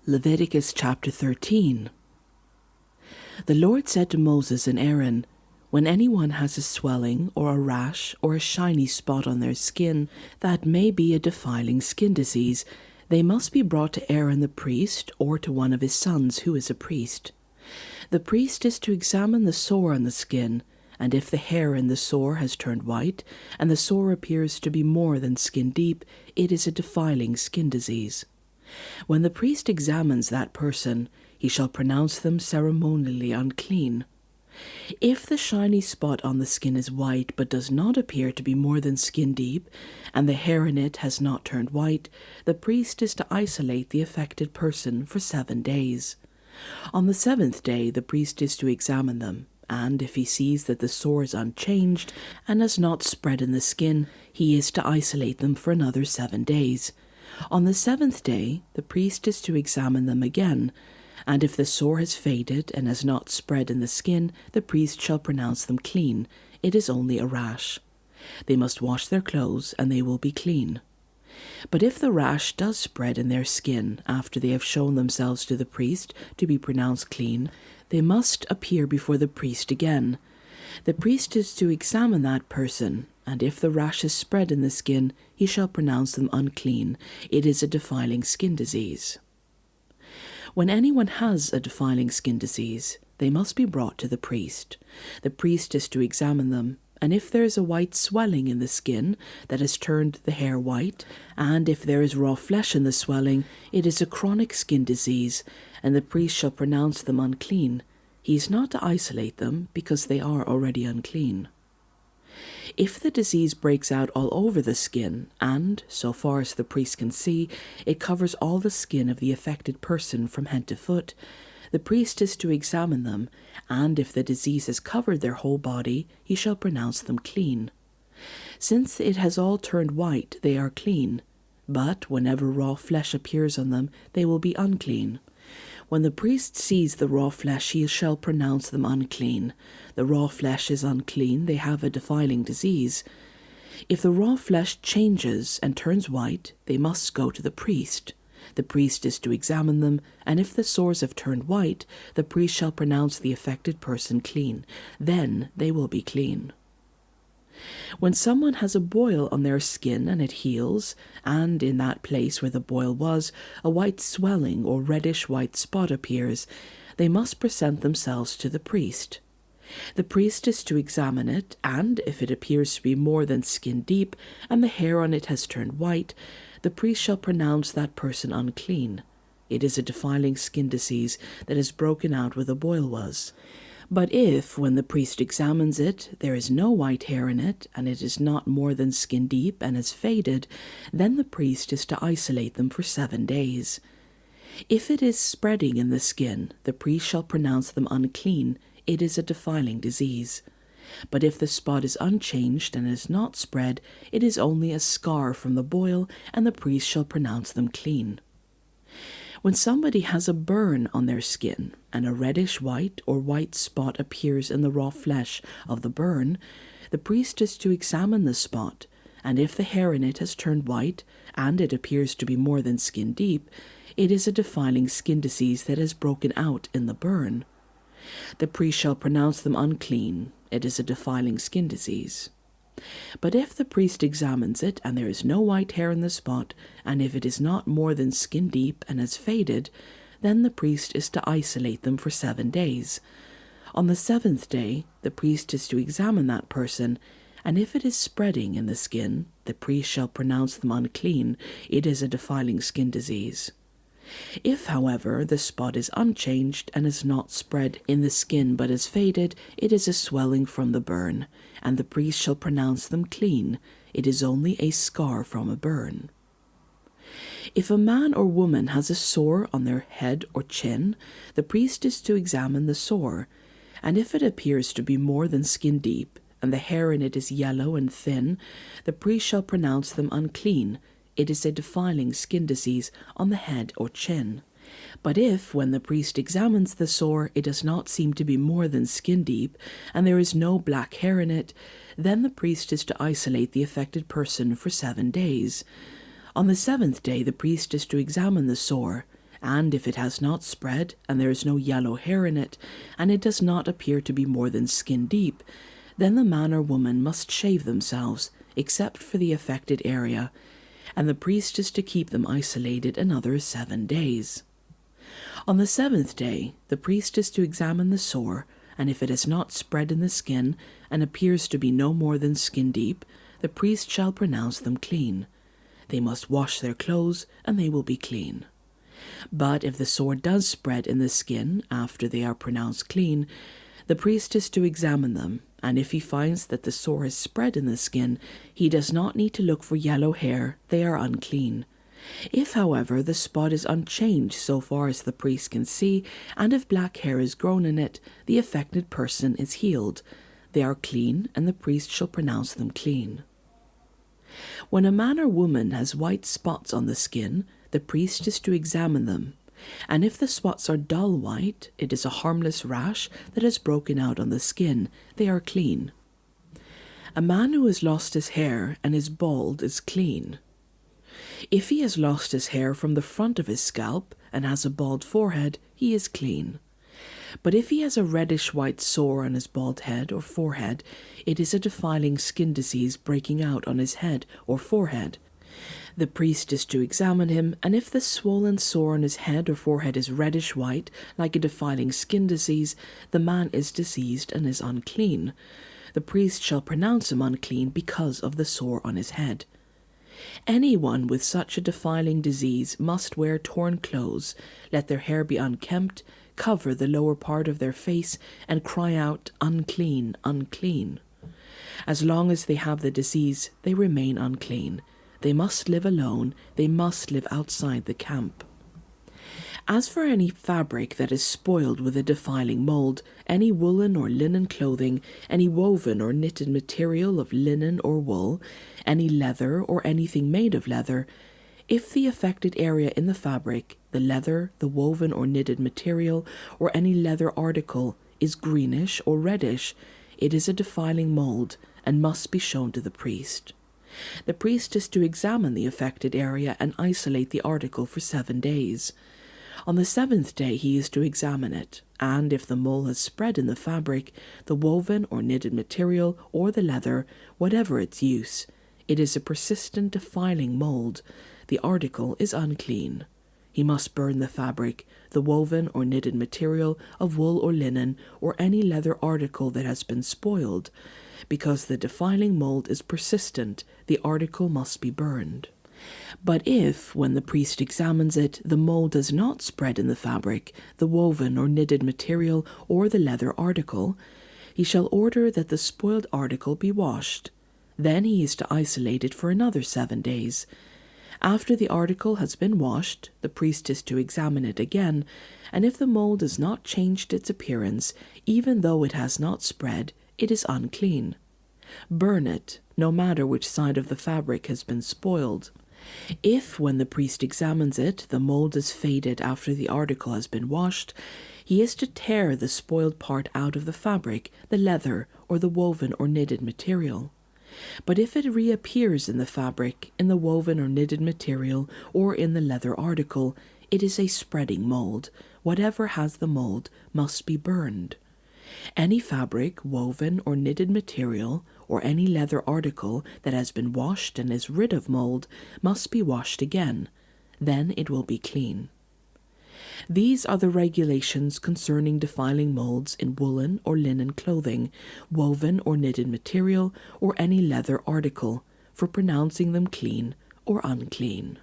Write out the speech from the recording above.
Leviticus chapter 13. The Lord said to Moses and Aaron, "When anyone has a swelling or a rash or a shiny spot on their skin that may be a defiling skin disease, they must be brought to Aaron the priest or to one of his sons who is a priest. The priest is to examine the sore on the skin, and if the hair in the sore has turned white, and the sore appears to be more than skin deep, it is a defiling skin disease. When the priest examines that person, he shall pronounce them ceremonially unclean. If the shiny spot on the skin is white but does not appear to be more than skin deep, and the hair in it has not turned white, the priest is to isolate the affected person for 7 days. On the 7th day the priest is to examine them, and if he sees that the sore is unchanged and has not spread in the skin, he is to isolate them for another 7 days. On the 7th day the priest is to examine them again, and if the sore has faded and has not spread in the skin, the priest shall pronounce them clean. It is only a rash. They must wash their clothes, and they will be clean. But if the rash does spread in their skin after they have shown themselves to the priest to be pronounced clean, they must appear before the priest again. The priest is to examine that person, and if the rash is spread in the skin, he shall pronounce them unclean. It is a defiling skin disease. When anyone has a defiling skin disease, they must be brought to the priest. The priest is to examine them, and if there is a white swelling in the skin that has turned the hair white, and if there is raw flesh in the swelling, it is a chronic skin disease, and the priest shall pronounce them unclean. He is not to isolate them, because they are already unclean. If the disease breaks out all over the skin, and, so far as the priest can see, it covers all the skin of the affected person from head to foot, the priest is to examine them, and if the disease has covered their whole body, he shall pronounce them clean. Since it has all turned white, they are clean, but whenever raw flesh appears on them, they will be unclean. When the priest sees the raw flesh, he shall pronounce them unclean. The raw flesh is unclean, they have a defiling disease. If the raw flesh changes and turns white, they must go to the priest. The priest is to examine them, and if the sores have turned white, the priest shall pronounce the affected person clean. Then they will be clean. When someone has a boil on their skin and it heals, and in that place where the boil was, a white swelling or reddish-white spot appears, they must present themselves to the priest. The priest is to examine it, and if it appears to be more than skin deep, and the hair on it has turned white, the priest shall pronounce that person unclean. It is a defiling skin disease that has broken out where the boil was. But if, when the priest examines it, there is no white hair in it, and it is not more than skin deep and has faded, then the priest is to isolate them for 7 days. If it is spreading in the skin, the priest shall pronounce them unclean. It is a defiling disease. But if the spot is unchanged and is not spread, it is only a scar from the boil, and the priest shall pronounce them clean. When somebody has a burn on their skin, and a reddish-white or white spot appears in the raw flesh of the burn, the priest is to examine the spot, and if the hair in it has turned white, and it appears to be more than skin deep, it is a defiling skin disease that has broken out in the burn. The priest shall pronounce them unclean. It is a defiling skin disease. But if the priest examines it, and there is no white hair in the spot, and if it is not more than skin deep and has faded, then the priest is to isolate them for 7 days. On the 7th day, the priest is to examine that person, and if it is spreading in the skin, the priest shall pronounce them unclean. It is a defiling skin disease. If, however, the spot is unchanged and is not spread in the skin but has faded, it is a swelling from the burn, and the priest shall pronounce them clean. It is only a scar from a burn. If a man or woman has a sore on their head or chin, the priest is to examine the sore, and if it appears to be more than skin deep, and the hair in it is yellow and thin, the priest shall pronounce them unclean. It is a defiling skin disease on the head or chin. But if, when the priest examines the sore, it does not seem to be more than skin deep, and there is no black hair in it, then the priest is to isolate the affected person for 7 days. On the 7th day the priest is to examine the sore, And if it has not spread, and there is no yellow hair in it, and it does not appear to be more than skin deep, then the man or woman must shave themselves, except for the affected area, and the priest is to keep them isolated another 7 days. On the 7th day, the priest is to examine the sore, and if it has not spread in the skin, and appears to be no more than skin deep, the priest shall pronounce them clean. They must wash their clothes, and they will be clean. But if the sore does spread in the skin after they are pronounced clean, the priest is to examine them, and if he finds that the sore has spread in the skin, he does not need to look for yellow hair, they are unclean. If, however, the spot is unchanged so far as the priest can see, and if black hair is grown in it, the affected person is healed. They are clean, and the priest shall pronounce them clean. When a man or woman has white spots on the skin, the priest is to examine them, and if the spots are dull white, it is a harmless rash that has broken out on the skin. They are clean. A man who has lost his hair and is bald is clean. If he has lost his hair from the front of his scalp and has a bald forehead, he is clean. But if he has a reddish-white sore on his bald head or forehead, it is a defiling skin disease breaking out on his head or forehead. The priest is to examine him, and if the swollen sore on his head or forehead is reddish-white, like a defiling skin disease, the man is diseased and is unclean. The priest shall pronounce him unclean because of the sore on his head. Anyone with such a defiling disease must wear torn clothes, let their hair be unkempt, cover the lower part of their face, and cry out, "Unclean, unclean." As long as they have the disease, they remain unclean. They must live alone. They must live outside the camp. As for any fabric that is spoiled with a defiling mold, any woolen or linen clothing, any woven or knitted material of linen or wool, any leather or anything made of leather, if the affected area in the fabric, the leather, the woven or knitted material, or any leather article is greenish or reddish, it is a defiling mold and must be shown to the priest. The priest is to examine the affected area and isolate the article for 7 days. On the 7th day he is to examine it, and if the mole has spread in the fabric, the woven or knitted material, or the leather, whatever its use, it is a persistent defiling mold. The article is unclean. He must burn the fabric, the woven or knitted material of wool or linen, or any leather article that has been spoiled. Because the defiling mold is persistent, the article must be burned. But if, when the priest examines it, the mold does not spread in the fabric, the woven or knitted material, or the leather article, he shall order that the spoiled article be washed. Then he is to isolate it for another 7 days. After the article has been washed, the priest is to examine it again, and if the mold has not changed its appearance, even though it has not spread, it is unclean. Burn it, no matter which side of the fabric has been spoiled. If, when the priest examines it, the mold is faded after the article has been washed, he is to tear the spoiled part out of the fabric, the leather, or the woven or knitted material. But if it reappears in the fabric, in the woven or knitted material, or in the leather article, it is a spreading mold. Whatever has the mold must be burned. Any fabric, woven or knitted material, or any leather article that has been washed and is rid of mold must be washed again. Then it will be clean. These are the regulations concerning defiling molds in woolen or linen clothing, woven or knitted material, or any leather article, for pronouncing them clean or unclean.